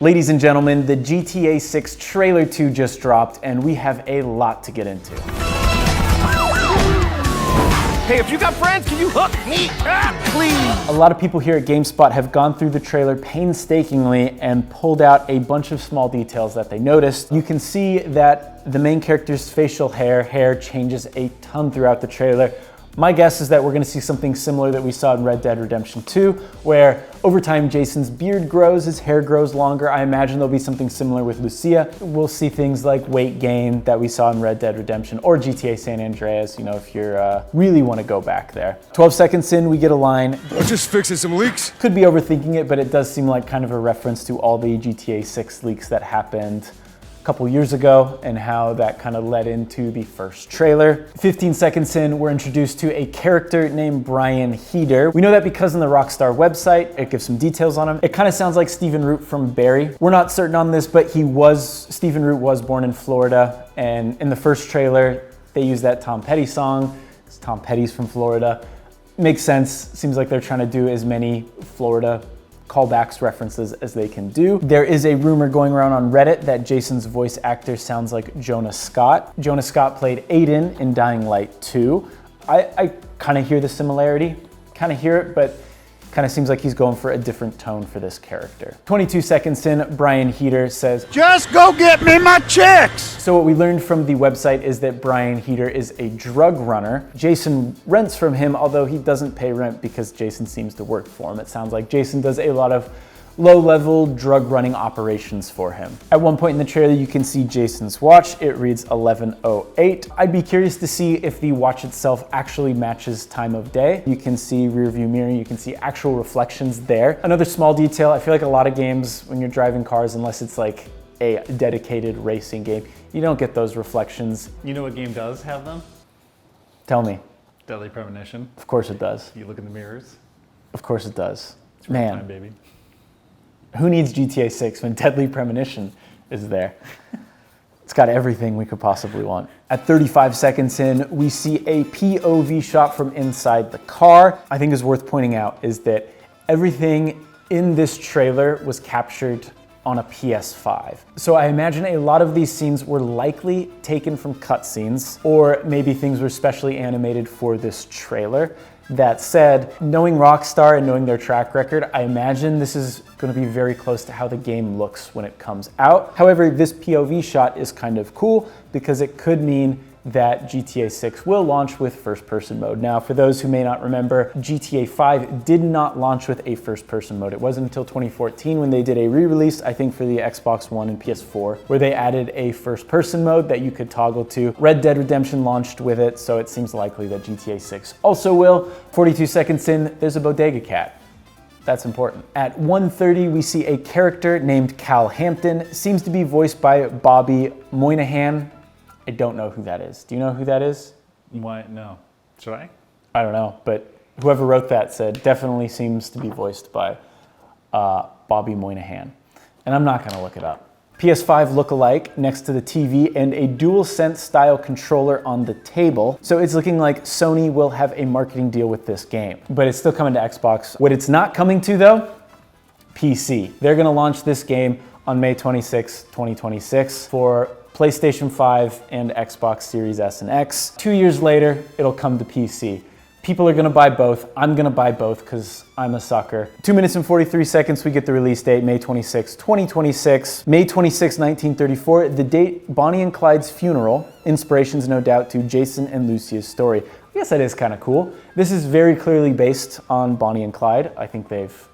Ladies and gentlemen, the GTA 6 trailer 2 just dropped, and we have a lot to get into. Hey, if you got friends, can you hook me up, please? A lot of people here at GameSpot have gone through the trailer painstakingly and pulled out a bunch of small details that they noticed. You can see that the main character's facial hair changes a ton throughout the trailer. My guess is that we're gonna see something similar that we saw in Red Dead Redemption 2, where over time Jason's beard grows, his hair grows longer. I imagine there'll be something similar with Lucia. We'll see things like weight gain that we saw in Red Dead Redemption or GTA San Andreas, you know, if you really wanna go back there. 12 seconds in, we get a line. I'm just fixing some leaks. Could be overthinking it, but it does seem like kind of a reference to all the GTA 6 leaks that happened couple years ago and how that kind of led into the first trailer. 15 seconds in, we're introduced to a character named Brian Heder. We know that because on the Rockstar website, it gives some details on him. It kind of sounds like Stephen Root from Barry. We're not certain on this, but Stephen Root was born in Florida, and in the first trailer, they use that Tom Petty song. Tom Petty's from Florida. Makes sense. Seems like they're trying to do as many Florida callbacks, references as they can do. There is a rumor going around on Reddit that Jason's voice actor sounds like Jonah Scott. Jonah Scott played Aiden in Dying Light 2. I kind of hear the similarity, but kind of seems like he's going for a different tone for this character. 22 seconds in, Brian Heder says, "Just go get me my chicks!" So what we learned from the website is that Brian Heder is a drug runner. Jason rents from him, although he doesn't pay rent because Jason seems to work for him. It sounds like Jason does a lot of low-level drug running operations for him. At one point in the trailer, you can see Jason's watch. It reads 11:08. I'd be curious to see if the watch itself actually matches time of day. You can see rear view mirror, you can see actual reflections there. Another small detail, I feel like a lot of games when you're driving cars, unless it's like a dedicated racing game, you don't get those reflections. You know what game does have them? Tell me. Deadly Premonition. Of course it does. You look in the mirrors. Of course it does. It's real time, baby. Who needs GTA 6 when Deadly Premonition is there? It's got everything we could possibly want. At 35 seconds in, we see a POV shot from inside the car. I think is worth pointing out is that everything in this trailer was captured on a PS5. So I imagine a lot of these scenes were likely taken from cutscenes, or maybe things were specially animated for this trailer. That said, knowing Rockstar and knowing their track record, I imagine this is going to be very close to how the game looks when it comes out. However, this POV shot is kind of cool because it could mean that GTA 6 will launch with first-person mode. Now, for those who may not remember, GTA 5 did not launch with a first-person mode. It wasn't until 2014 when they did a re-release, I think for the Xbox One and PS4, where they added a first-person mode that you could toggle to. Red Dead Redemption launched with it, so it seems likely that GTA 6 also will. 42 seconds in, there's a bodega cat. That's important. At 1:30, we see a character named Cal Hampton. Seems to be voiced by Bobby Moynihan. I don't know who that is. Do you know who that is? Why? No. Should I? I don't know, but whoever wrote that said definitely seems to be voiced by Bobby Moynihan. And I'm not gonna look it up. PS5 look-alike next to the TV and a DualSense style controller on the table. So it's looking like Sony will have a marketing deal with this game, but it's still coming to Xbox. What it's not coming to though, PC. They're gonna launch this game on May 26, 2026 for PlayStation 5 and Xbox Series S and X. 2 years later, it'll come to PC. People are gonna buy both. I'm gonna buy both because I'm a sucker. 2 minutes and 43 seconds, we get the release date, May 26, 2026. May 26, 1934, the date Bonnie and Clyde's funeral. Inspirations, no doubt, to Jason and Lucia's story. I guess that is kind of cool. This is very clearly based on Bonnie and Clyde. I think they've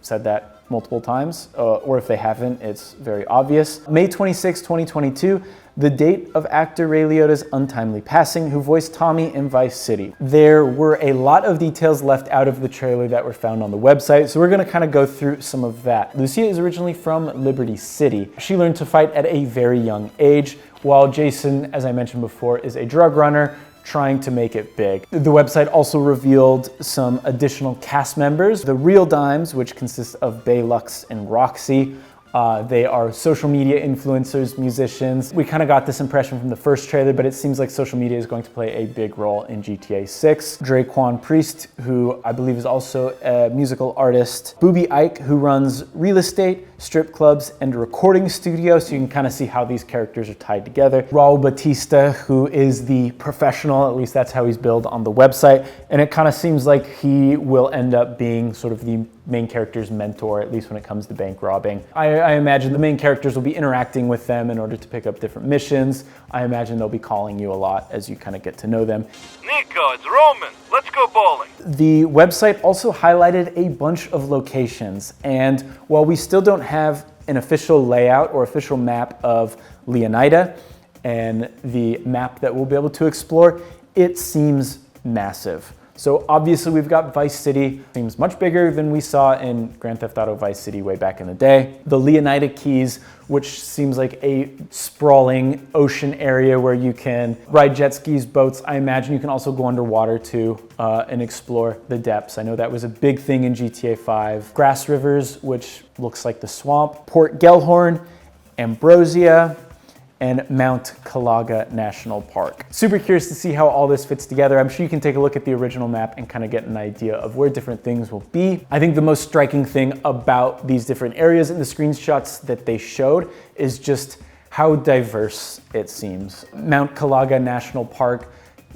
said that multiple times, or if they haven't, it's very obvious. May 26, 2022, the date of actor Ray Liotta's untimely passing, who voiced Tommy in Vice City. There were a lot of details left out of the trailer that were found on the website, so we're gonna kind of go through some of that. Lucia is originally from Liberty City. She learned to fight at a very young age, while Jason, as I mentioned before, is a drug runner trying to make it big. The website also revealed some additional cast members. The Real Dimes, which consists of Bay Lux and Roxy, They are social media influencers, musicians. We kind of got this impression from the first trailer, but it seems like social media is going to play a big role in GTA 6. Draquan Priest, who I believe is also a musical artist. Booby Ike, who runs real estate, strip clubs, and a recording studio, so you can kind of see how these characters are tied together. Raul Batista, who is the professional, at least that's how he's billed on the website, and it kind of seems like he will end up being sort of the main character's mentor, at least when it comes to bank robbing. I imagine the main characters will be interacting with them in order to pick up different missions. I imagine they'll be calling you a lot as you kind of get to know them. Nico, it's Roman. Let's go bowling. The website also highlighted a bunch of locations, and while we still don't have an official layout or official map of Leonida and the map that we'll be able to explore, it seems massive. So obviously we've got Vice City, seems much bigger than we saw in Grand Theft Auto Vice City way back in the day. The Leonida Keys, which seems like a sprawling ocean area where you can ride jet skis, boats. I imagine you can also go underwater too and explore the depths. I know that was a big thing in GTA 5. Grass Rivers, which looks like the swamp. Port Gellhorn, Ambrosia, and Mount Calaga National Park. Super curious to see how all this fits together. I'm sure you can take a look at the original map and kind of get an idea of where different things will be. I think the most striking thing about these different areas in the screenshots that they showed is just how diverse it seems. Mount Calaga National Park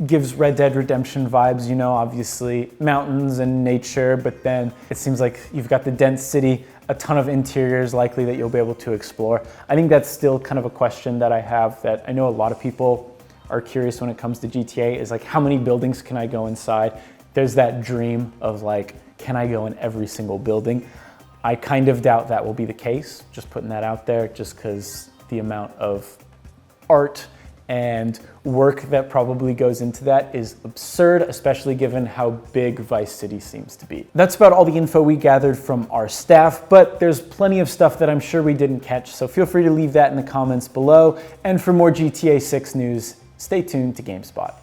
gives Red Dead Redemption vibes, you know, obviously mountains and nature, but then it seems like you've got the dense city, a ton of interiors likely that you'll be able to explore. I think that's still kind of a question that I have that I know a lot of people are curious when it comes to GTA is like, how many buildings can I go inside? There's that dream of like, can I go in every single building? I kind of doubt that will be the case, just putting that out there, just because the amount of art and work that probably goes into that is absurd, especially given how big Vice City seems to be. That's about all the info we gathered from our staff, but there's plenty of stuff that I'm sure we didn't catch, so feel free to leave that in the comments below. And for more GTA 6 news, stay tuned to GameSpot.